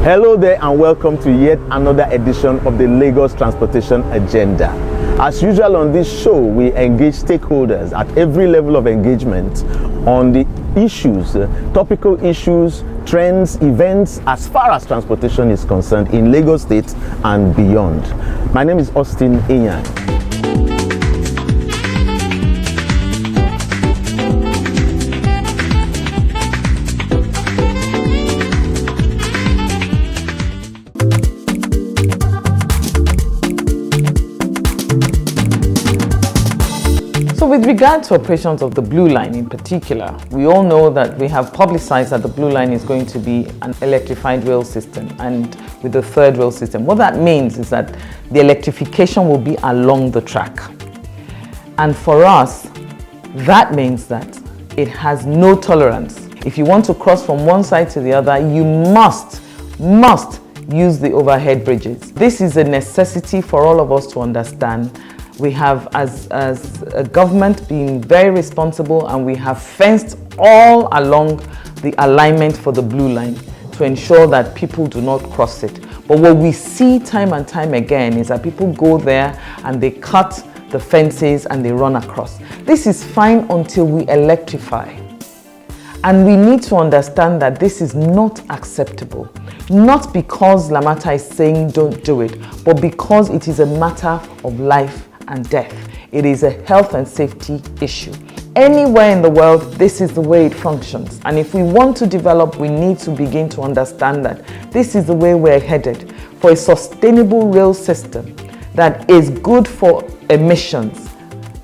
Hello there and welcome to yet another edition of the Lagos Transportation Agenda. As usual on this show, we engage stakeholders at every level of engagement on the issues, topical issues, trends, events as far as transportation is concerned in Lagos State and beyond. My name is Austin Inyan. With regard to operations of the Blue Line in particular, we all know that we have publicized that the Blue Line is going to be an electrified rail system, and with the third rail system. What that means is that the electrification will be along the track. And for us, that means that it has no tolerance. If you want to cross from one side to the other, you must use the overhead bridges. This is a necessity for all of us to understand. We have, as a government, been very responsible, and we have fenced all along the alignment for the Blue Line to ensure that people do not cross it. But what we see time and time again is that people go there and they cut the fences and they run across. This is fine until we electrify. And we need to understand that this is not acceptable. Not because Lamata is saying don't do it, but because it is a matter of life and death. It is a health and safety issue. Anywhere in the world, this is the way it functions. And if we want to develop, we need to begin to understand that this is the way we're headed for a sustainable rail system that is good for emissions.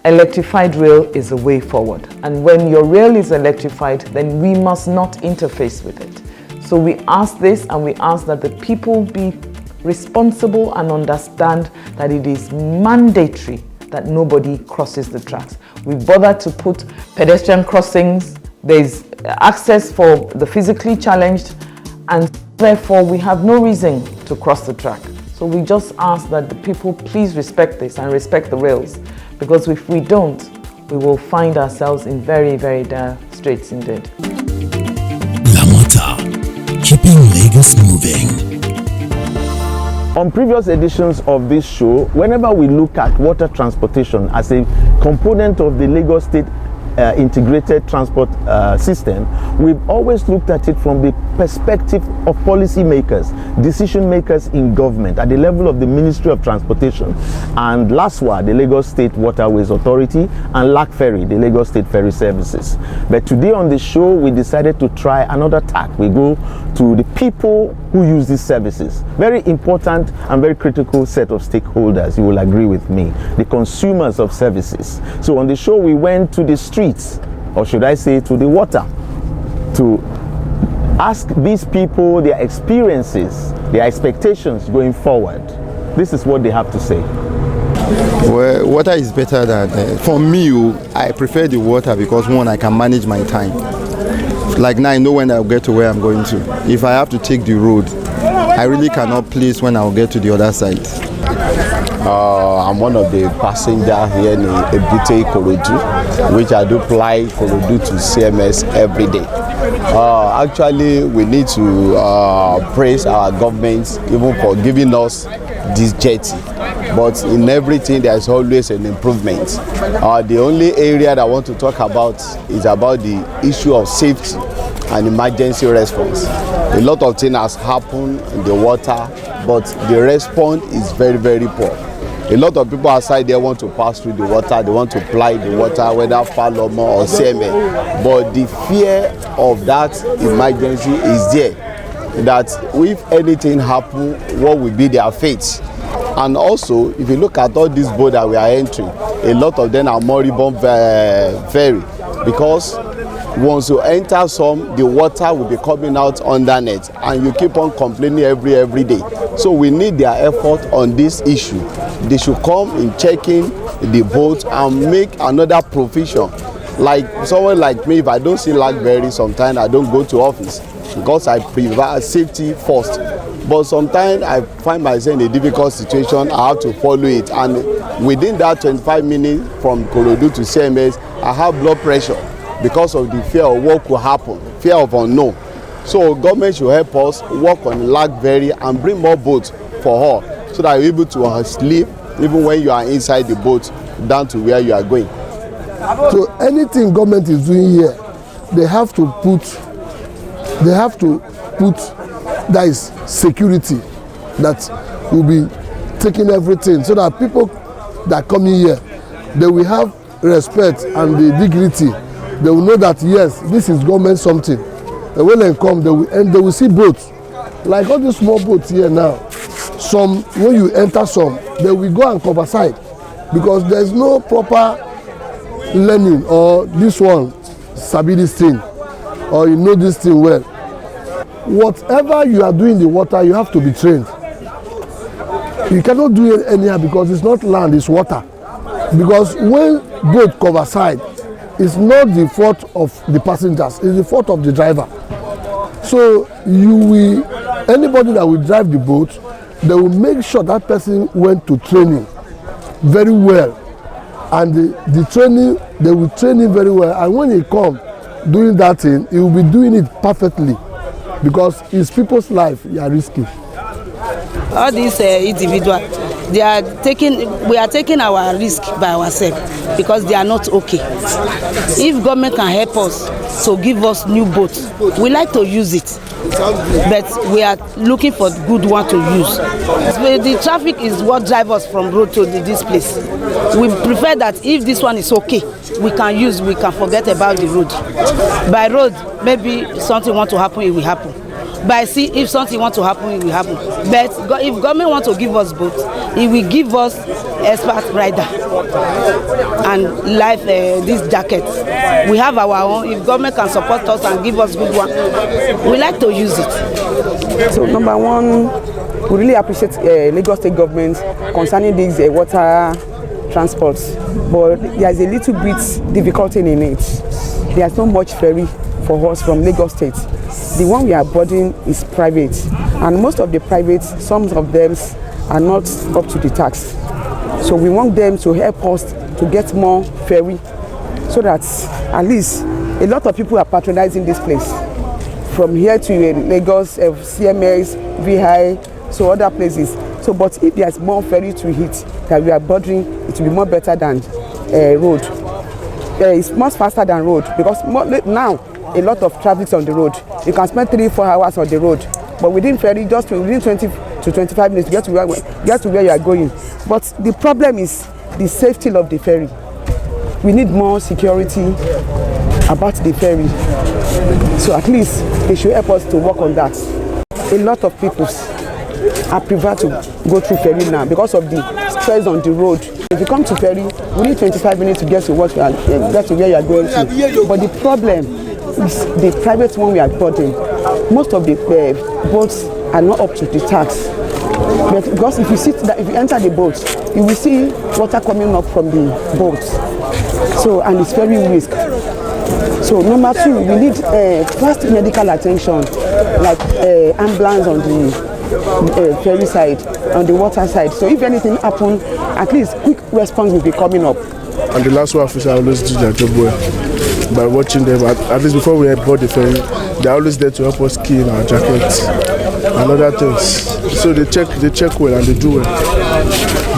Electrified rail is the way forward. And when your rail is electrified, then we must not interface with it. So we ask this, and we ask that the people be responsible and understand that it is mandatory that nobody crosses the tracks. We bothered to put pedestrian crossings, there's access for the physically challenged, and therefore we have no reason to cross the track. So we just ask that the people please respect this and respect the rails, because if we don't, we will find ourselves in very, very dire straits indeed. Lamota, keeping Lagos moving. On previous editions of this show, whenever we look at water transportation as a component of the Lagos State integrated transport system, we've always looked at it from the perspective of policymakers, decision makers in government at the level of the Ministry of Transportation, and LASWA, the Lagos State Waterways Authority, and LAC Ferry, the Lagos State Ferry Services. But today on the show, we decided to try another tack. We go to the people who use these services. Very important and very critical set of stakeholders, you will agree with me, the consumers of services. So on the show, we went to the streets, or should I say to the water, to ask these people their experiences, their expectations going forward. This is what they have to say. Well, water is better than, for me, I prefer the water because one, I can manage my time. Like now I know when I'll get to where I'm going to. If I have to take the road, I really cannot place when I'll get to the other side. I'm one of the passengers here in Ebute Ikorodu, which I do fly Ikorodu to CMS every day. Actually, we need to praise our government even for giving us this jetty. But in everything, there is always an improvement. The only area that I want to talk about is about the issue of safety and emergency response. A lot of things has happened in the water, but the response is very, very poor. A lot of people outside there want to pass through the water, they want to ply the water, whether Faloma or CMA. But the fear of that emergency is there, that if anything happens, what will be their fate? And also, if you look at all these boats that we are entering, a lot of them are moribund ferry, because once you enter some, the water will be coming out underneath, and you keep on complaining every day. So we need their effort on this issue. They should come in checking the boat and make another provision. Like someone like me, if I don't see Blackberry, sometimes I don't go to office because I prefer safety first. But sometimes I find myself in a difficult situation, I have to follow it. And within that 25 minutes from Ikorodu to CMS, I have blood pressure because of the fear of what could happen, fear of unknown. So government should help us work on Lagberry and bring more boats for her, so that you're able to sleep even when you are inside the boat down to where you are going. So anything government is doing here, they have to put that is security that will be taking everything, so that people that come in here, they will have respect and the dignity. They will know that yes, this is government something. And when they come, they will see boats like all these small boats here now. Some, when you enter some, they will go and cover side because there's no proper learning, or this one sabi this thing, or you know this thing well. Whatever you are doing in the water, you have to be trained. You cannot do it anyhow because it's not land, it's water. Because when boat cover side, it's not the fault of the passengers, it's the fault of the driver. So anybody that will drive the boat, they will make sure that person went to training very well. And the training, they will train him very well. And when he come doing that thing, he will be doing it perfectly because it's people's life you are risking. All these individuals, we are taking our risk by ourselves because they are not okay. If government can help us to give us new boats, we like to use it, but we are looking for the good one to use. The traffic is what drives us from road to this place. We prefer that if this one is okay, we can forget about the road. By road, maybe something want to happen, it will happen. By sea, if something want to happen, it will happen. But if government want to give us boats, it will give us expert rider and life this jacket. We have our own. If government can support us and give us good one, we like to use it. So number one, we really appreciate Lagos State government concerning this water transport, but there's a little bit difficulty in it. There's not much ferry for us from Lagos State. The one we are boarding is private, and most of the private, some of them are not up to the tax. So we want them to help us to get more ferry, so that at least a lot of people are patronizing this place. From here to Lagos, CMS, VI, so other places. So, but if there's more ferry to hit that we are boarding, it will be more better than road. It's much faster than road because now a lot of traffic on the road. You can spend 3-4 hours on the road, but within ferry, just within 20 to 25 minutes, get to where you are going. But the problem is the safety of the ferry. We need more security about the ferry. So at least they should help us to work on that. A lot of people are prefer to go through ferry now because of the stress on the road. If you come to ferry, we need 25 minutes to get to where you are going to. But the problem is the private one we are boarding. Most of the boats are not up to the tax. But because if you enter the boat, you will see water coming up from the boat. So, and it's very risk. So number two, we need fast medical attention, like ambulance on the ferry side, on the water side. So if anything happens, at least quick response will be coming up. And the last one officer always do their job well by watching them. At least before we board the ferry, they're always there to help us key in our jackets and other things. So they check well and they do well.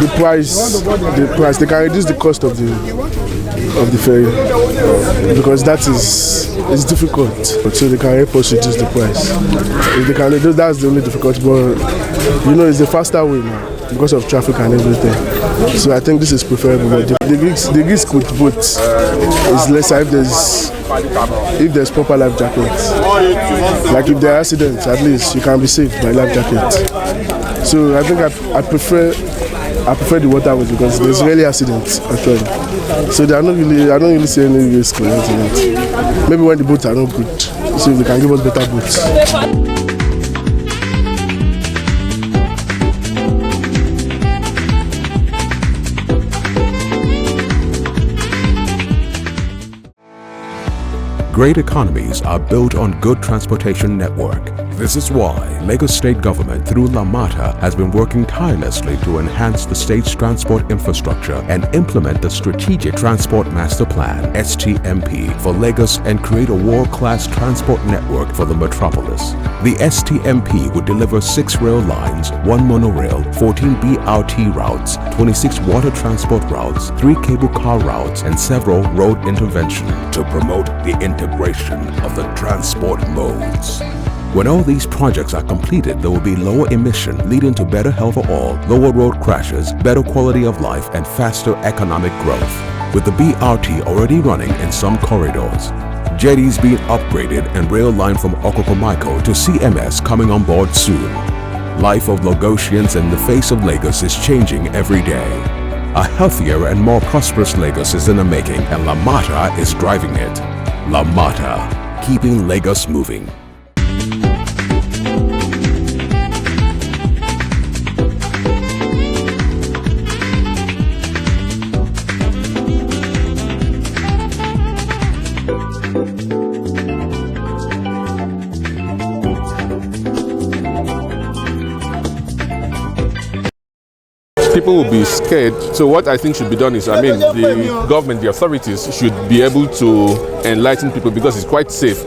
The price, they can reduce the cost of the ferry because that is difficult. So they can help us reduce the price. If they can reduce, that's the only difficulty. But you know, it's the faster way now because of traffic and everything. So I think this is preferable. But the risk with boats is lesser if there's proper life jackets. Like if there are accidents, at least you can be saved by life jacket. So I think I prefer the water ways because there's rarely accidents actually. So I don't really see any risk or anything. Maybe when the boats are not good, so they can give us better boats. Great economies are built on good transportation network. This is why Lagos State Government through LAMATA has been working tirelessly to enhance the state's transport infrastructure and implement the Strategic Transport Master Plan (STMP) for Lagos and create a world-class transport network for the metropolis. The STMP would deliver 6 rail lines, 1 monorail, 14 BRT routes, 26 water transport routes, 3 cable car routes, and several road interventions to promote the integration of the transport modes. When all these projects are completed, there will be lower emission, leading to better health for all, lower road crashes, better quality of life, and faster economic growth. With the BRT already running in some corridors, jetties being upgraded, and rail line from Okokomaiko to CMS coming on board soon, life of Lagosians in the face of Lagos is changing every day. A healthier and more prosperous Lagos is in the making, and LAMATA is driving it. LAMATA, keeping Lagos moving. People will be scared. So what I think should be done is, the government, the authorities should be able to enlighten people, because it's quite safe.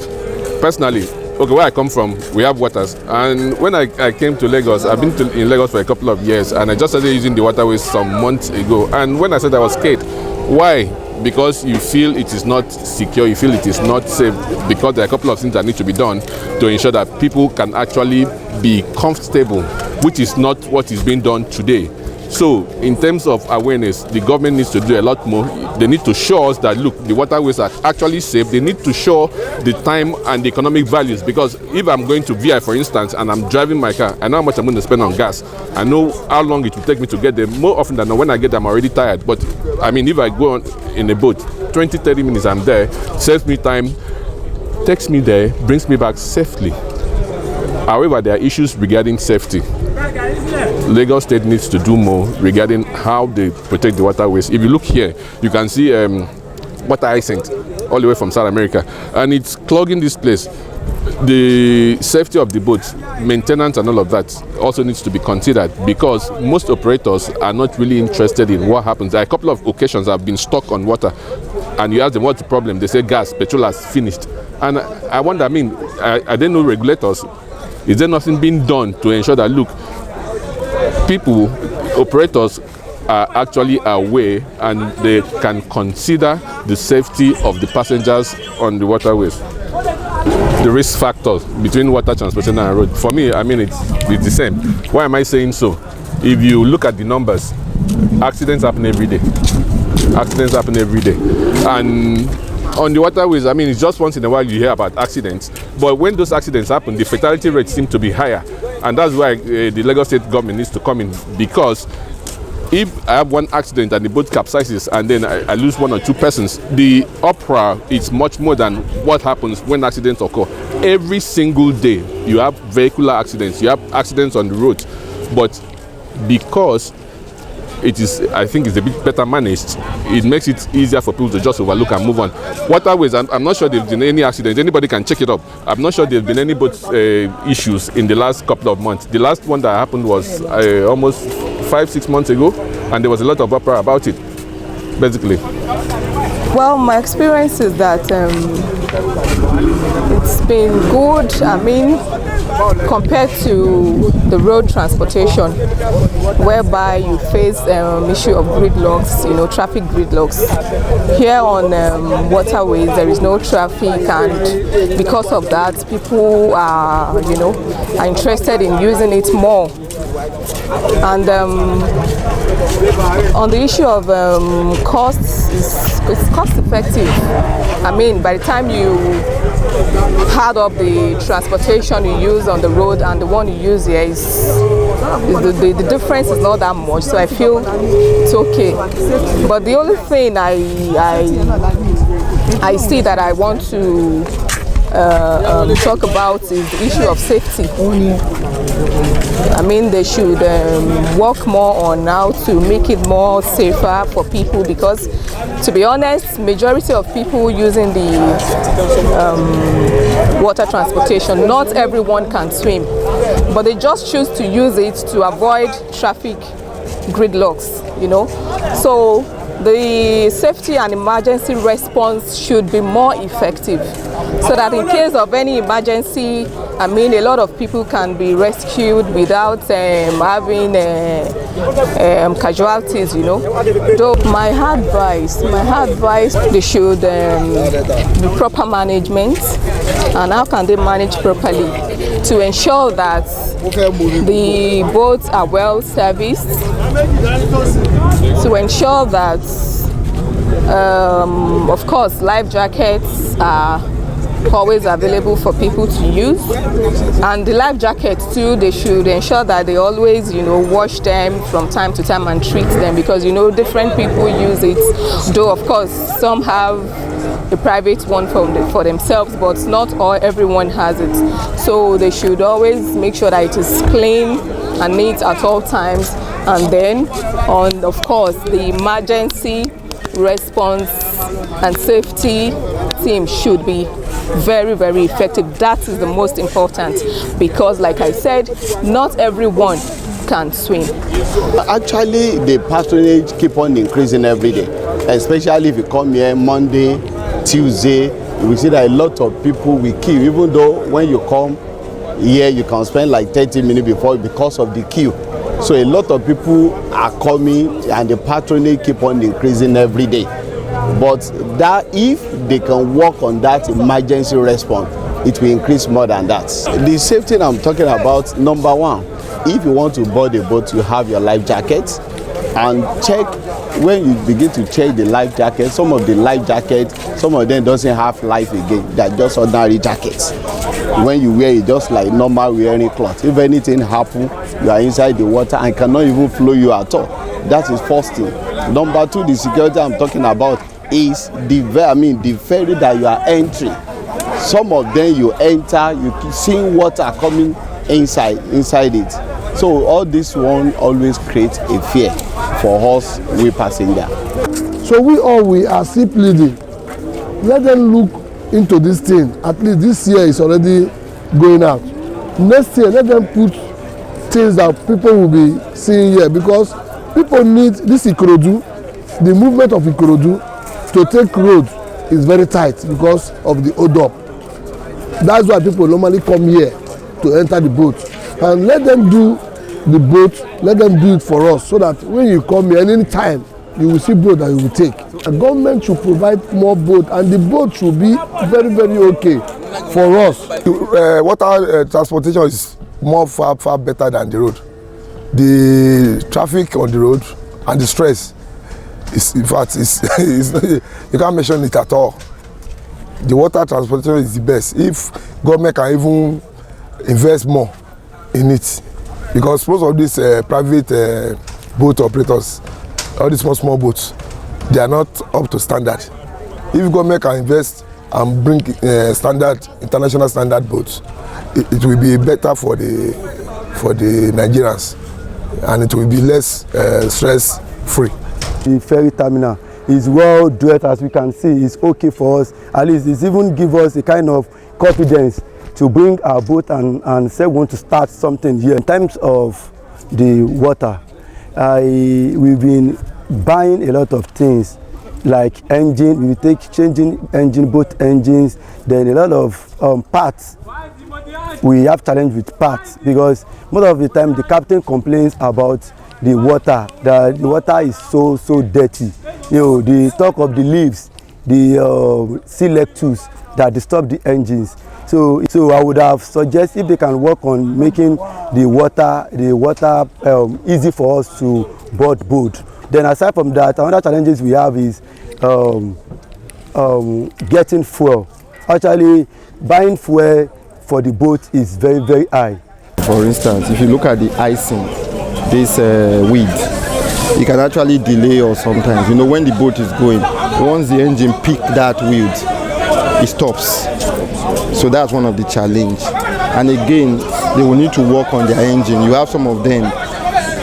Personally, okay, where I come from, we have waters. And when I came to Lagos, I've been in Lagos for a couple of years, and I just started using the waterways some months ago. And when I said I was scared, why? Because you feel it is not secure, you feel it is not safe, because there are a couple of things that need to be done to ensure that people can actually be comfortable, which is not what is being done today. So, in terms of awareness, the government needs to do a lot more. They need to show us that, look, the waterways are actually safe. They need to show the time and the economic values, because if I'm going to VI, for instance, and I'm driving my car, I know how much I'm going to spend on gas. I know how long it will take me to get there. More often than not, when I get there, I'm already tired. But, if I go in a boat, 20, 30 minutes, I'm there, saves me time, takes me there, brings me back safely. However, there are issues regarding safety. Lagos State needs to do more regarding how they protect the waterways. If you look here, you can see water hyacinth all the way from South America, and it's clogging this place. The safety of the boats, maintenance and all of that also needs to be considered, because most operators are not really interested in what happens. There are a couple of occasions I've been stuck on water, and you ask them what's the problem, they say gas, petrol has finished. And I wonder, are there no regulators? Is there nothing being done to ensure that, look, people, operators are actually aware and they can consider the safety of the passengers on the waterways? The risk factors between water transportation and road, for me, it's the same. Why am I saying so? If you look at the numbers, accidents happen every day. Accidents happen every day. And on the waterways, it's just once in a while you hear about accidents. But when those accidents happen, the fatality rates seem to be higher. And that's why the Lagos State government needs to come in, because if I have one accident and the boat capsizes and then I lose 1 or 2 persons, the uproar is much more than what happens when accidents occur. Every single day you have vehicular accidents, you have accidents on the road. But because it is, I think it's a bit better managed, it makes it easier for people to just overlook and move on. Waterways, I'm not sure there's been any accidents. Anybody can check it up. I'm not sure there's been any boat issues in the last couple of months. The last one that happened was almost 5-6 months ago, and there was a lot of uproar about it, basically. Well, my experience is that it's been good. Compared to the road transportation, whereby you face issue of gridlocks, traffic gridlocks. Here on waterways, there is no traffic, and because of that, people are interested in using it more. And on the issue of costs, it's cost effective. By the time you add up the transportation you use on the road and the one you use here, the difference is not that much. So I feel it's okay. But the only thing I see that I want to talk about is the issue of safety. I mean, they should work more on how to make it more safer for people, because, to be honest, majority of people using the water transportation, not everyone can swim, but they just choose to use it to avoid traffic gridlocks, you know. So the safety and emergency response should be more effective, so that in case of any emergency, I mean, a lot of people can be rescued without having casualties, you know. So my advice, they should be proper management. And how can they manage properly to ensure that the boats are well serviced, to ensure that, of course, life jackets are always available for people to use, and the life jackets too, they should ensure that they always, you know, wash them from time to time and treat them, because, you know, different people use it, though of course some have a private one for themselves, but not everyone has it. So they should always make sure that it is clean and neat at all times, and then of course the emergency response and safety team should be very, very effective. That is the most important, because like I said, not everyone can swim. Actually, the patronage keep on increasing every day, especially if you come here Monday, Tuesday, we see that a lot of people will queue, even though when you come here you can spend like 30 minutes before, because of the queue. So a lot of people are coming, and the patronage keep on increasing every day. But that, if they can work on that emergency response, it will increase more than that. The safety I'm talking about, number one, if you want to board a boat, you have your life jacket, and check, when you begin to check the life jacket, some of the life jackets, some of them doesn't have life again, they're just ordinary jackets. When you wear it, just like normal wearing cloth, if anything happens, you are inside the water and cannot even flow you at all. That is first thing. Number two, the security I'm talking about is the ferry that you are entering. Some of them you enter, you see water coming inside it. So all this one always creates a fear for us, we passenger. So we are still pleading. Let them look into this thing. At least this year is already going out. Next year, let them put things that people will be seeing here, because people need this Ikorodu, the movement of Ikorodu to take road is very tight because of the hold up. That's why people normally come here to enter the boat. And let them do the boat, let them do it for us, so that when you come here any time, you will see boat that you will take. The government should provide more boat, and the boat should be very, very okay for us. Water transportation is far better than the road. The traffic on the road and the stress is, in fact, you can't mention it at all. The water transportation is the best. If government can even invest more in it, because most of these private boat operators, all these small boats, they are not up to standard. If government can invest and bring international standard boats, it will be better for the Nigerians, and it will be less stress free. The ferry terminal is well built, as we can see. It's okay for us. At least it's even give us a kind of confidence to bring our boat and say we want to start something here. In terms of the water, we've been buying a lot of things like engine. We take changing engine, boat engines, then a lot of parts. We have challenge with parts, because most of the time the captain complains about the water, that the water is so dirty. You know, the talk of the leaves, the sea lectures that disturb the engines. So I would have suggested if they can work on making the water easy for us to board boat. Then aside from that, another challenges we have is getting fuel. Actually, buying fuel for the boat is very, very high. For instance, if you look at the icing, this weed, it can actually delay or sometimes, you know, when the boat is going, once the engine pick that weed, it stops. So that's one of the challenge. And again, they will need to work on their engine. You have some of them,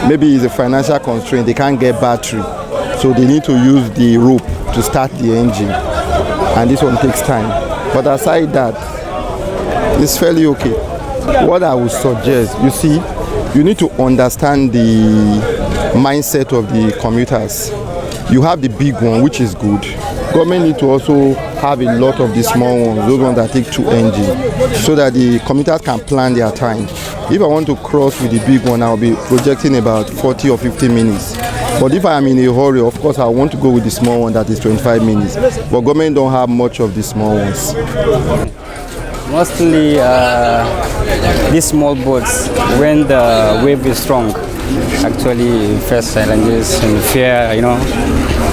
maybe it's a financial constraint, they can't get battery. So they need to use the rope to start the engine. And this one takes time. But aside that, it's fairly okay. What I would suggest, you see, you need to understand the mindset of the commuters. You have the big one, which is good. Government need to also have a lot of the small ones, those ones that take 2 engines, so that the commuters can plan their time. If I want to cross with the big one, I'll be projecting about 40 or 50 minutes. But if I am in a hurry, of course, I want to go with the small one that is 25 minutes. But government don't have much of the small ones. Mostly these small boats, when the wave is strong, actually face challenges and fear, you know.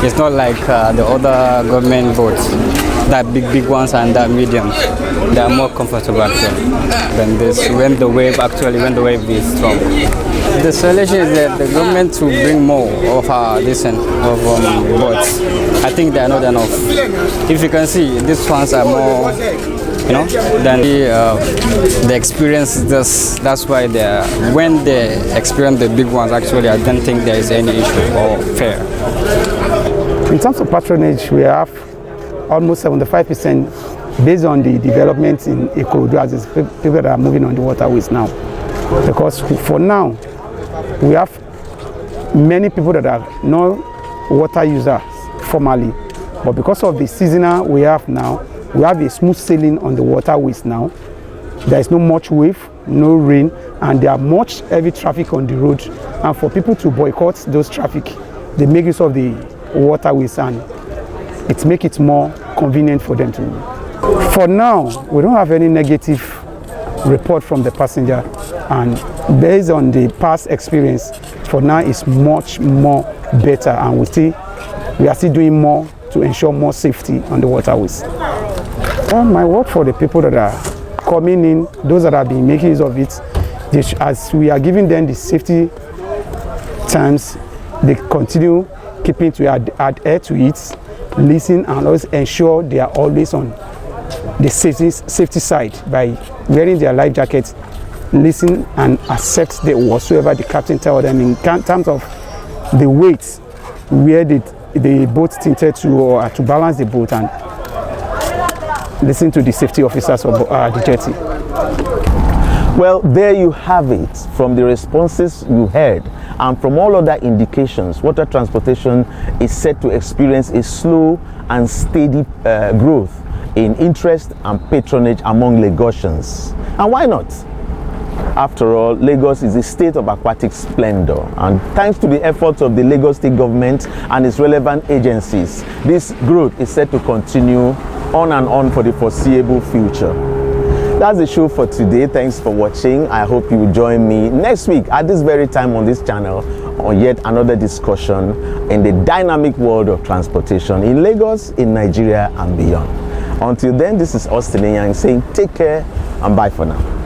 It's not like the other government boats, that big ones and that medium. They are more comfortable actually than this when the wave is strong. The solution is that the government to bring more of boats. I think they are not enough. If you can see, these ones are more, you know, than the experience. That's why when they experience the big ones, actually, I don't think there is any issue or fear. In terms of patronage, we have almost 75% based on the development in Ikorodu as people that are moving on the waterways now. Because for now, we have many people that are not water users formally, but because of the seasonal we have now, we have a smooth sailing on the waterways now. There is no much wave, no rain, and there are much heavy traffic on the road. And for people to boycott those traffic, they make use of the waterways, and it makes it more convenient for them to. For now, we don't have any negative report from the passenger, and based on the past experience, for now it's much more better, and we are still doing more to ensure more safety on the waterways. My word for the people that are coming in, those that have been making use of it, as we are giving them the safety terms, they continue keeping to adhere to it, listen, and always ensure they are always on the safety side by wearing their life jackets, listen and accept whatsoever the captain tells them in terms of the weight, where the boat tinted to, or to balance the boat, and listen to the safety officers of the jetty. Well, there you have it. From the responses you heard and from all other indications, water transportation is set to experience a slow and steady growth in interest and patronage among Lagosians. And why not? After all, Lagos is a state of aquatic splendor, and thanks to the efforts of the Lagos State government and its relevant agencies, this growth is set to continue on and on for the foreseeable future. That's the show for today. Thanks for watching. I hope you will join me next week at this very time on this channel on yet another discussion in the dynamic world of transportation in Lagos, in Nigeria and beyond. Until then, this is Austin Yang saying take care and bye for now.